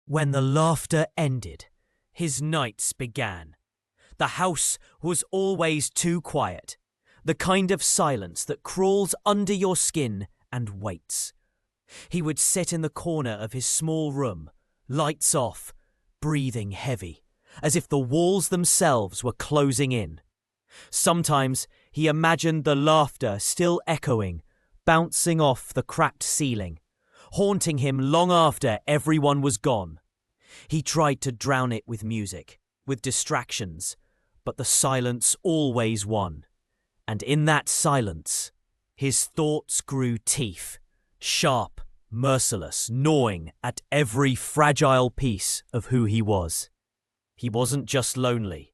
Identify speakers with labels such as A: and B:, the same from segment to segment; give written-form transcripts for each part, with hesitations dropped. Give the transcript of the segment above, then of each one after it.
A: When the laughter ended, his nights began. The house was always too quiet, the kind of silence that crawls under your skin and waits. He would sit in the corner of his small room, lights off, breathing heavy, as if the walls themselves were closing in. Sometimes he imagined the laughter still echoing, bouncing off the cracked ceiling, haunting him long after everyone was gone. He tried to drown it with music, with distractions, but the silence always won. And in that silence, his thoughts grew teeth, sharp, merciless, gnawing at every fragile piece of who he was. He wasn't just lonely.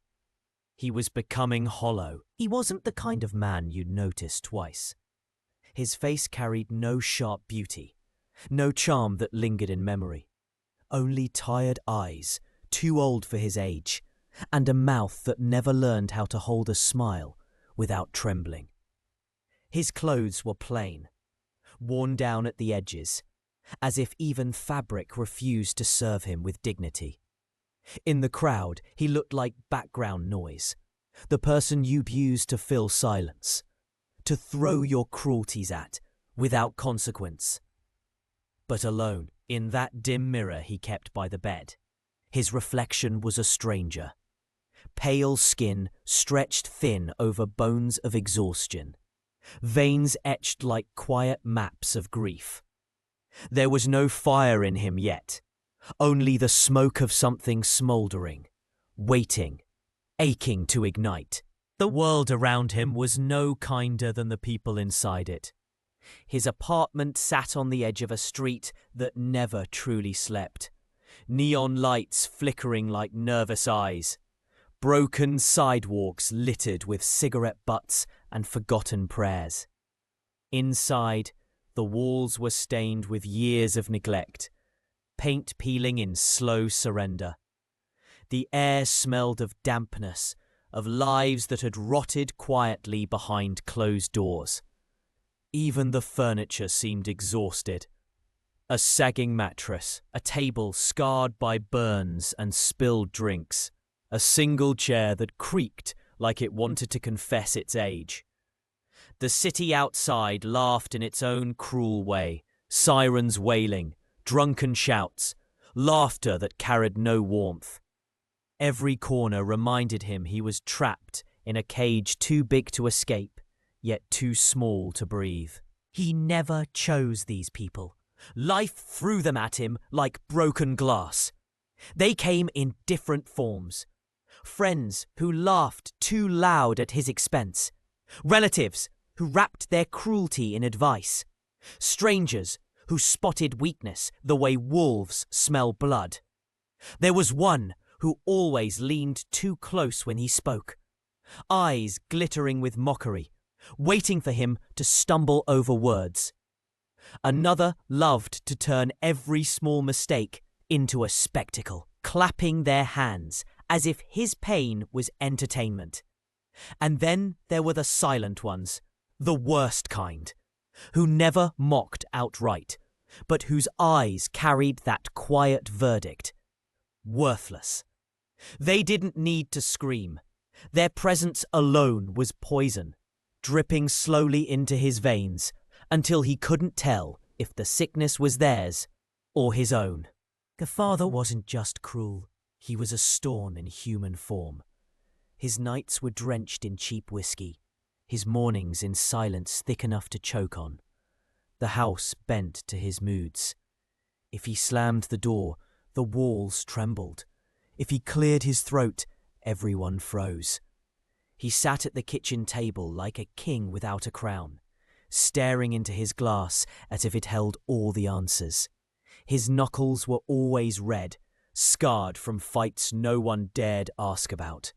A: He was becoming hollow. He wasn't the kind of man you'd notice twice. His face carried no sharp beauty, no charm that lingered in memory. Only tired eyes, too old for his age, and a mouth that never learned how to hold a smile without trembling. His clothes were plain, worn down at the edges, as if even fabric refused to serve him with dignity. In the crowd, he looked like background noise, the person you'd use to fill silence, to throw your cruelties at without consequence. But alone, in that dim mirror he kept by the bed, his reflection was a stranger. Pale skin stretched thin over bones of exhaustion, veins etched like quiet maps of grief. There was no fire in him yet, only the smoke of something smouldering, waiting, aching to ignite. The world around him was no kinder than the people inside it. His apartment sat on the edge of a street that never truly slept, neon lights flickering like nervous eyes, broken sidewalks littered with cigarette butts and forgotten prayers. Inside, the walls were stained with years of neglect, paint peeling in slow surrender. The air smelled of dampness, of lives that had rotted quietly behind closed doors. Even the furniture seemed exhausted. A sagging mattress, a table scarred by burns and spilled drinks, a single chair that creaked like it wanted to confess its age. The city outside laughed in its own cruel way, sirens wailing, drunken shouts, laughter that carried no warmth. Every corner reminded him he was trapped in a cage too big to escape, yet too small to breathe. He never chose these people. Life threw them at him like broken glass. They came in different forms. Friends who laughed too loud at his expense. Relatives who wrapped their cruelty in advice. Strangers who spotted weakness the way wolves smell blood. There was one who always leaned too close when he spoke, eyes glittering with mockery, waiting for him to stumble over words. Another loved to turn every small mistake into a spectacle, clapping their hands as if his pain was entertainment. And then there were the silent ones, the worst kind, who never mocked outright, but whose eyes carried that quiet verdict: worthless. They didn't need to scream. Their presence alone was poison, dripping slowly into his veins until he couldn't tell if the sickness was theirs or his own. The father wasn't just cruel, he was a storm in human form. His nights were drenched in cheap whiskey, his mornings in silence thick enough to choke on. The house bent to his moods. If he slammed the door, the walls trembled. If he cleared his throat, everyone froze. He sat at the kitchen table like a king without a crown, staring into his glass as if it held all the answers. His knuckles were always red, scarred from fights no one dared ask about.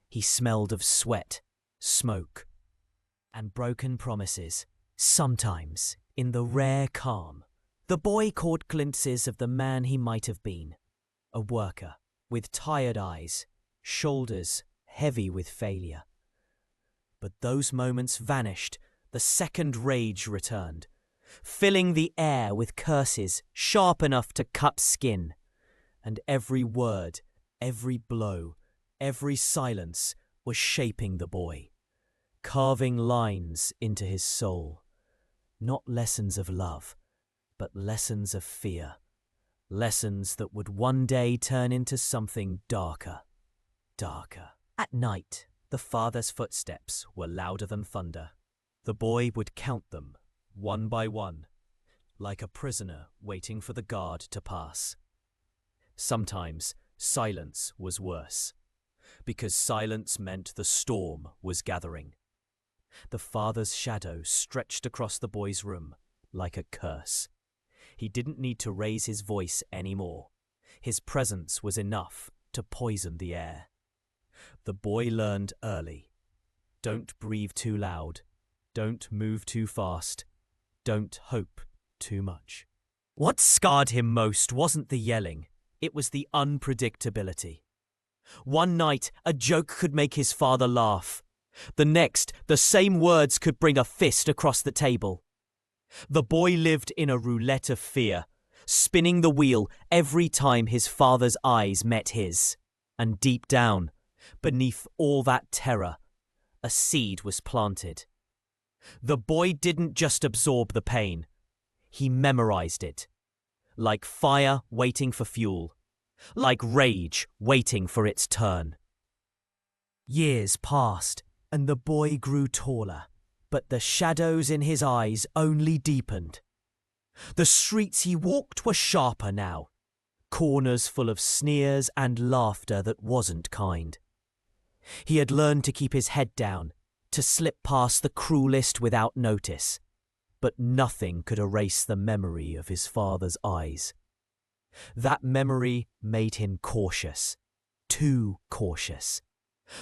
A: He smelled of sweat, smoke, and broken promises. Sometimes, in the rare calm, the boy caught glimpses of the man he might have been. A worker, with tired eyes, shoulders heavy with failure. But those moments vanished, the second rage returned, filling the air with curses sharp enough to cut skin. and every word, every blow, every silence was shaping the boy, carving lines into his soul. Not lessons of love, but lessons of fear. Lessons that would one day turn into something darker. At night, the father's footsteps were louder than thunder. The boy would count them, one by one, like a prisoner waiting for the guard to pass. Sometimes silence was worse, because silence meant the storm was gathering. The father's shadow stretched across the boy's room like a curse. He didn't need to raise his voice anymore. His presence was enough to poison the air. The boy learned early. Don't breathe too loud. Don't move too fast. Don't hope too much. What scarred him most wasn't the yelling. It was the unpredictability. One night, a joke could make his father laugh. The next, the same words could bring a fist across the table. The boy lived in a roulette of fear, spinning the wheel every time his father's eyes met his. And deep down, beneath all that terror, a seed was planted. The boy didn't just absorb the pain. He memorized it. Like fire waiting for fuel. Like rage waiting for its turn. Years passed, and the boy grew taller, but the shadows in his eyes only deepened. The streets he walked were sharper now, corners full of sneers and laughter that wasn't kind. He had learned to keep his head down, to slip past the cruelest without notice, but nothing could erase the memory of his father's eyes. That memory made him cautious, too cautious.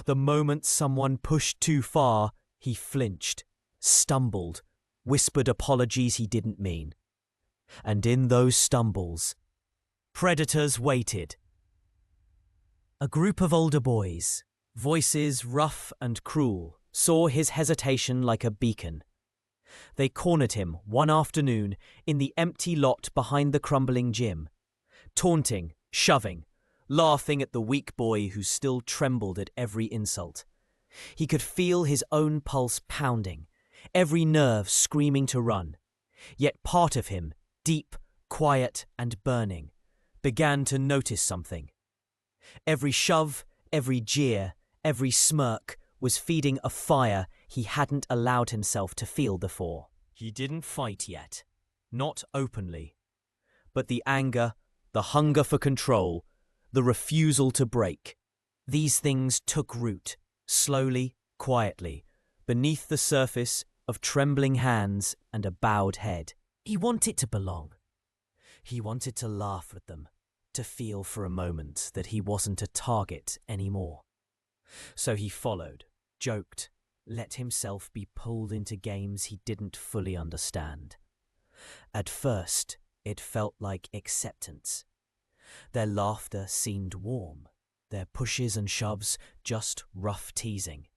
A: The moment someone pushed too far, he flinched, stumbled, whispered apologies he didn't mean. And in those stumbles, predators waited. A group of older boys, voices rough and cruel, saw his hesitation like a beacon. They cornered him one afternoon in the empty lot behind the crumbling gym, taunting, shoving, laughing at the weak boy who still trembled at every insult. He could feel his own pulse pounding, every nerve screaming to run. Yet part of him, deep, quiet and burning, began to notice something. Every shove, every jeer, every smirk was feeding a fire he hadn't allowed himself to feel before. He didn't fight yet, not openly. But the anger, the hunger for control, the refusal to break, these things took root, slowly, quietly, beneath the surface of trembling hands and a bowed head. He wanted to belong. He wanted to laugh at them, to feel for a moment that he wasn't a target anymore. So he followed, joked, let himself be pulled into games he didn't fully understand. At first, it felt like acceptance. Their laughter seemed warm, their pushes and shoves just rough teasing.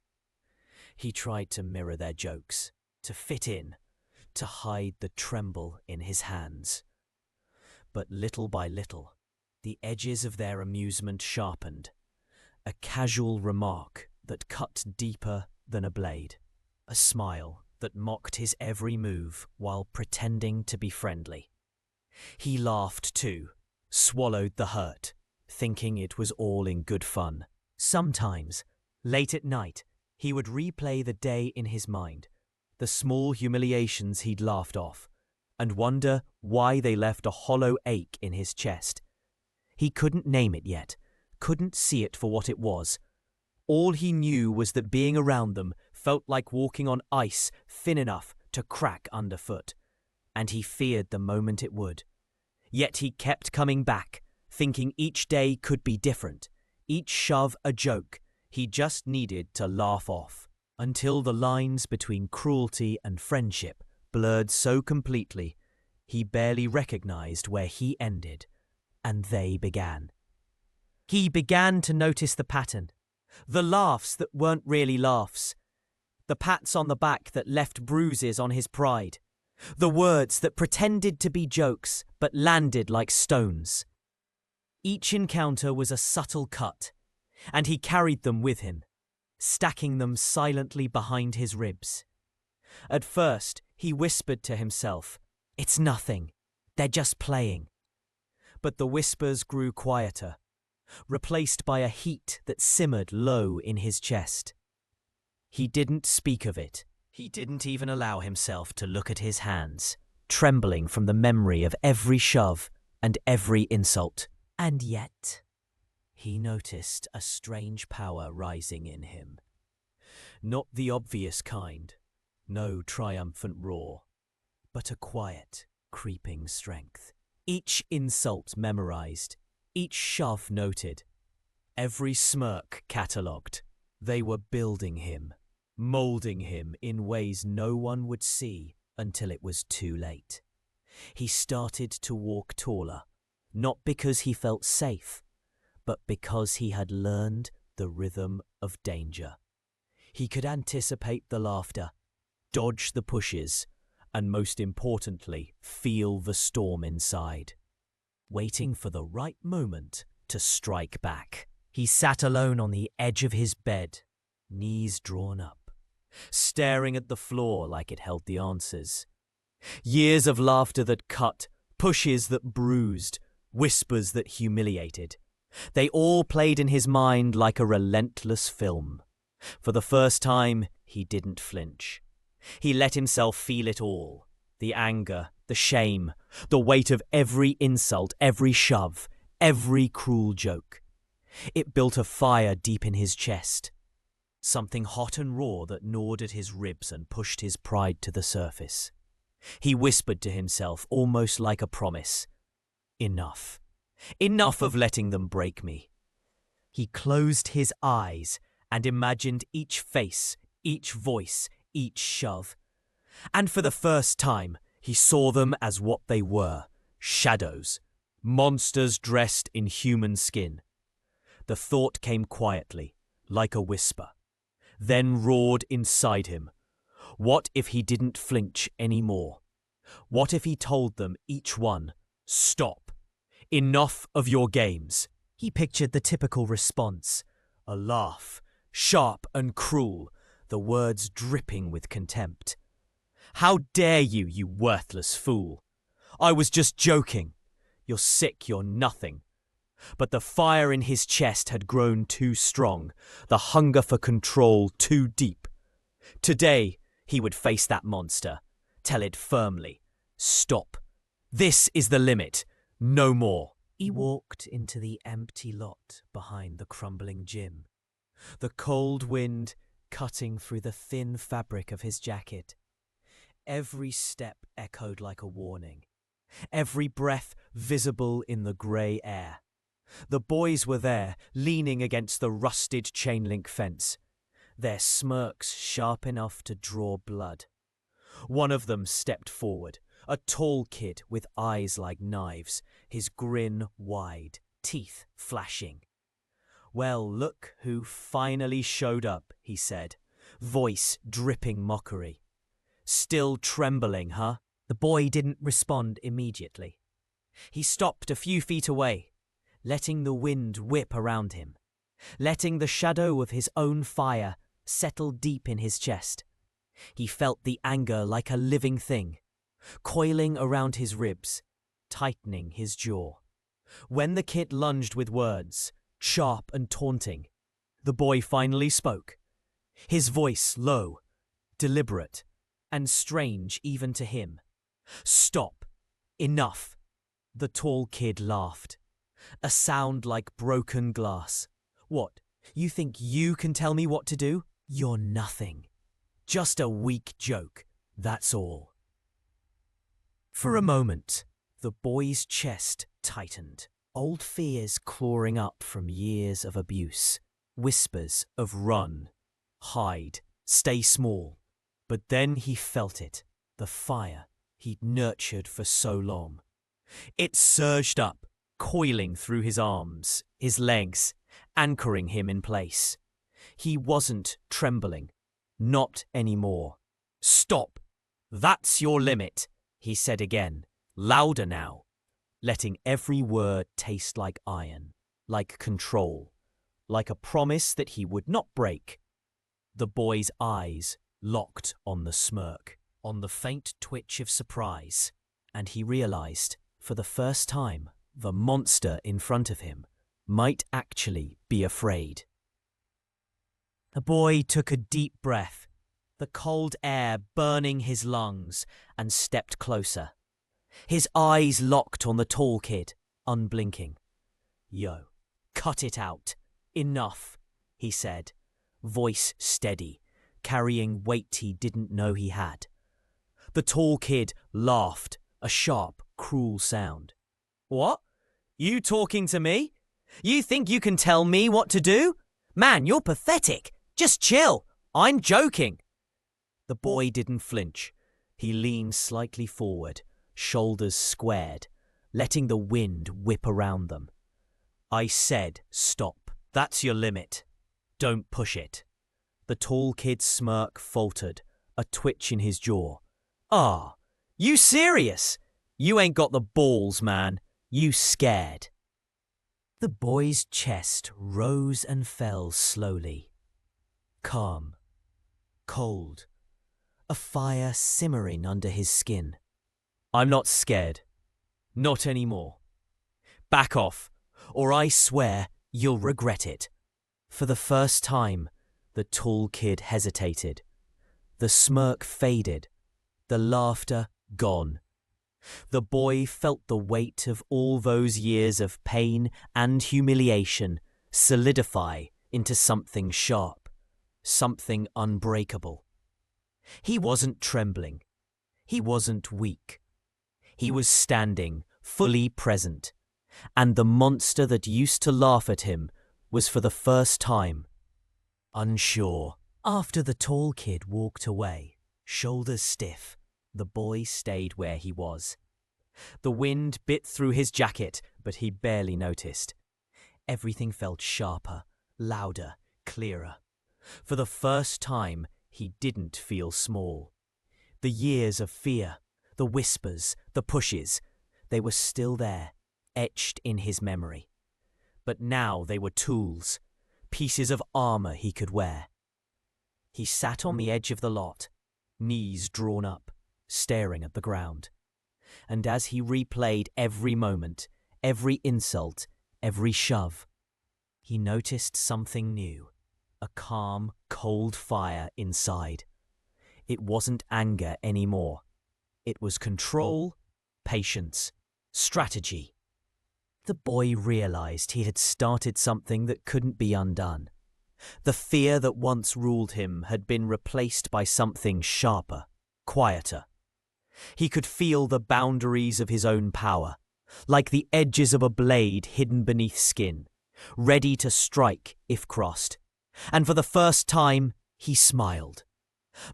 A: He tried to mirror their jokes, to fit in, to hide the tremble in his hands. But little by little, the edges of their amusement sharpened. A casual remark that cut deeper than a blade. A smile that mocked his every move while pretending to be friendly. He laughed too, swallowed the hurt, thinking it was all in good fun. Sometimes, late at night, he would replay the day in his mind, the small humiliations he'd laughed off, and wonder why they left a hollow ache in his chest. He couldn't name it yet, couldn't see it for what it was. All he knew was that being around them felt like walking on ice thin enough to crack underfoot, and he feared the moment it would. Yet he kept coming back, thinking each day could be different, each shove a joke he just needed to laugh off, until the lines between cruelty and friendship blurred so completely he barely recognized where he ended and they began. He began to notice the pattern, the laughs that weren't really laughs, the pats on the back that left bruises on his pride, the words that pretended to be jokes but landed like stones. Each encounter was a subtle cut, and he carried them with him, stacking them silently behind his ribs. At first, he whispered to himself, "It's nothing. They're just playing." But the whispers grew quieter, replaced by a heat that simmered low in his chest. He didn't speak of it. He didn't even allow himself to look at his hands, trembling from the memory of every shove and every insult. And yet, he noticed a strange power rising in him. Not the obvious kind, no triumphant roar, but a quiet, creeping strength. Each insult memorized, each shove noted, every smirk catalogued. They were building him, molding him in ways no one would see until it was too late. He started to walk taller, not because he felt safe, but because he had learned the rhythm of danger. He could anticipate the laughter, dodge the pushes, and most importantly, feel the storm inside, waiting for the right moment to strike back. He sat alone on the edge of his bed, knees drawn up, staring at the floor like it held the answers. Years of laughter that cut, pushes that bruised, whispers that humiliated. They all played in his mind like a relentless film. For the first time, he didn't flinch. He let himself feel it all. The anger, the shame, the weight of every insult, every shove, every cruel joke. It built a fire deep in his chest. Something hot and raw that gnawed at his ribs and pushed his pride to the surface. He whispered to himself, almost like a promise, "Enough. Enough of letting them break me." He closed his eyes and imagined each face, each voice, each shove. And for the first time, he saw them as what they were, shadows, monsters dressed in human skin. The thought came quietly, like a whisper, then roared inside him. What if he didn't flinch anymore? What if he told them, each one, "Stop. Enough of your games"? He pictured the typical response, a laugh, sharp and cruel, the words dripping with contempt. "How dare you, you worthless fool? I was just joking. You're sick, you're nothing." But the fire in his chest had grown too strong, the hunger for control too deep. Today, he would face that monster, tell it firmly, "Stop. This is the limit. No more." He walked into the empty lot behind the crumbling gym, the cold wind cutting through the thin fabric of his jacket. Every step echoed like a warning, every breath visible in the grey air. The boys were there, leaning against the rusted chain-link fence, their smirks sharp enough to draw blood. One of them stepped forward, a tall kid with eyes like knives, his grin wide, teeth flashing. "Well, look who finally showed up," he said, voice dripping mockery. "Still trembling, huh?" The boy didn't respond immediately. He stopped a few feet away, letting the wind whip around him, letting the shadow of his own fire settle deep in his chest. He felt the anger like a living thing, coiling around his ribs, tightening his jaw. When the kid lunged with words, sharp and taunting, the boy finally spoke, his voice low, deliberate, and strange even to him. "Stop. Enough." The tall kid laughed, a sound like broken glass. "What, you think you can tell me what to do? You're nothing. Just a weak joke, that's all." For a moment, the boy's chest tightened, old fears clawing up from years of abuse, whispers of run, hide, stay small. But then he felt it, the fire he'd nurtured for so long. It surged up, coiling through his arms, his legs, anchoring him in place. He wasn't trembling, not anymore. "Stop. That's your limit," he said again, louder now. letting every word taste like iron, like control, like a promise that he would not break. The boy's eyes locked on the smirk, on the faint twitch of surprise, and he realized, for the first time, the monster in front of him might actually be afraid. The boy took a deep breath, the cold air burning his lungs, and stepped closer. His eyes locked on the tall kid, unblinking. "Yo, cut it out. Enough," he said, voice steady, carrying weight he didn't know he had. The tall kid laughed, a sharp, cruel sound. "What? You talking to me? You think you can tell me what to do? Man, you're pathetic. Just chill. I'm joking." The boy didn't flinch. He leaned slightly forward, shoulders squared, letting the wind whip around them. "I said stop. That's your limit. Don't push it." The tall kid's smirk faltered, a twitch in his jaw. "Ah, you serious? You ain't got the balls, man. You scared." The boy's chest rose and fell slowly. Calm, cold, a fire simmering under his skin. "I'm not scared. Not anymore. Back off, or I swear you'll regret it." For the first time, the tall kid hesitated. The smirk faded, the laughter gone. The boy felt the weight of all those years of pain and humiliation solidify into something sharp, something unbreakable. He wasn't trembling. He wasn't weak. He was standing, fully present, and the monster that used to laugh at him was for the first time unsure. After the tall kid walked away, shoulders stiff, the boy stayed where he was. The wind bit through his jacket, but he barely noticed. Everything felt sharper, louder, clearer. For the first time, he didn't feel small. The years of fear, the whispers, the pushes, they were still there, etched in his memory. But now they were tools, pieces of armor he could wear. He sat on the edge of the lot, knees drawn up, staring at the ground. And as he replayed every moment, every insult, every shove, he noticed something new, a calm, cold fire inside. It wasn't anger anymore. It was control, patience, strategy. The boy realized he had started something that couldn't be undone. The fear that once ruled him had been replaced by something sharper, quieter. He could feel the boundaries of his own power, like the edges of a blade hidden beneath skin, ready to strike if crossed. And for the first time, he smiled.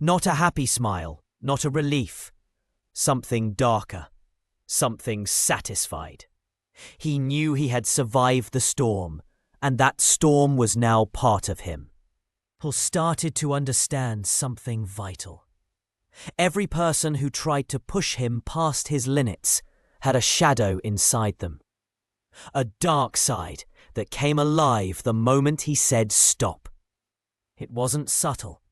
A: Not a happy smile, not a relief. Something darker, something satisfied. He knew he had survived the storm, and that storm was now part of him. He started to understand something vital. Every person who tried to push him past his limits had a shadow inside them. A dark side that came alive the moment he said stop. It wasn't subtle.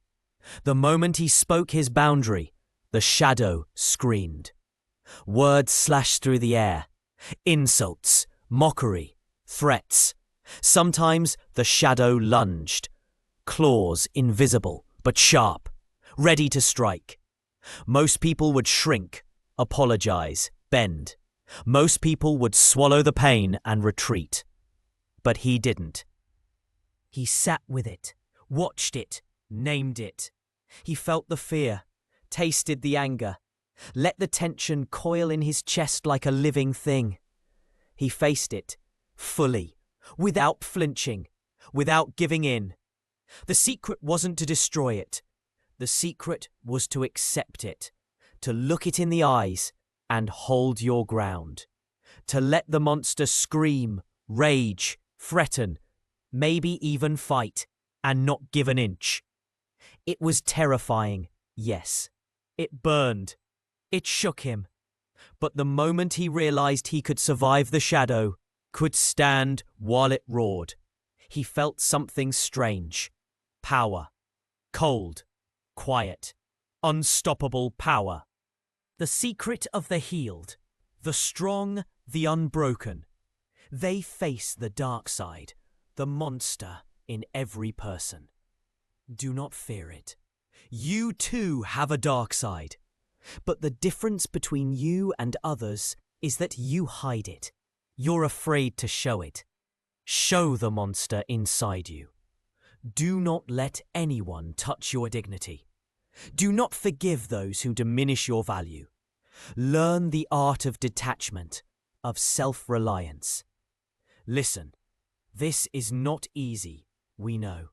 A: The moment he spoke his boundary, the shadow screamed. Words slashed through the air. Insults, mockery, threats. Sometimes the shadow lunged. Claws invisible but sharp, ready to strike. Most people would shrink, apologize, bend. Most people would swallow the pain and retreat. But he didn't. He sat with it, watched it, named it. He felt the fear, tasted the anger, let the tension coil in his chest like a living thing. He faced it, fully, without flinching, without giving in. The secret wasn't to destroy it. The secret was to accept it, to look it in the eyes and hold your ground, to let the monster scream, rage, threaten, maybe even fight, and not give an inch. It was terrifying, yes. It burned. It shook him. But the moment he realized he could survive the shadow, could stand while it roared, he felt something strange. Power. Cold. Quiet. Unstoppable power. The secret of the healed, the strong, the unbroken. They face the dark side, the monster in every person. Do not fear it. You too have a dark side. But the difference between you and others is that you hide it. You're afraid to show it. Show the monster inside you. Do not let anyone touch your dignity. Do not forgive those who diminish your value. Learn the art of detachment, of self-reliance. Listen, this is not easy, we know.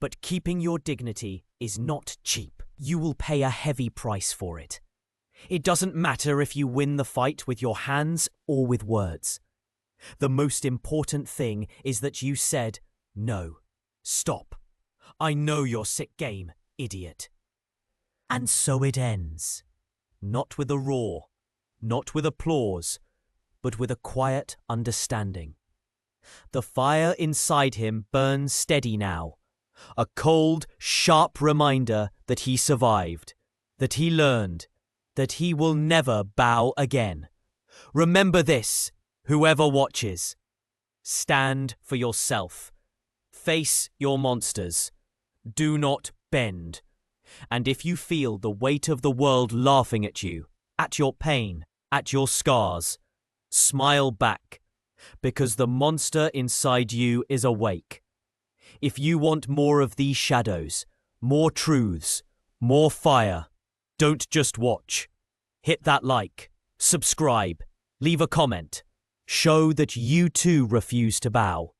A: But keeping your dignity is not cheap. You will pay a heavy price for it. It doesn't matter if you win the fight with your hands or with words. The most important thing is that you said, "No, stop. I know your sick game, idiot." And so it ends. Not with a roar, not with applause, but with a quiet understanding. The fire inside him burns steady now. A cold, sharp reminder that he survived, that he learned, that he will never bow again. Remember this, whoever watches. Stand for yourself. Face your monsters. Do not bend. And if you feel the weight of the world laughing at you, at your pain, at your scars, smile back, because the monster inside you is awake. If you want more of these shadows, more truths, more fire, don't just watch. Hit that like, subscribe, leave a comment. Show that you too refuse to bow.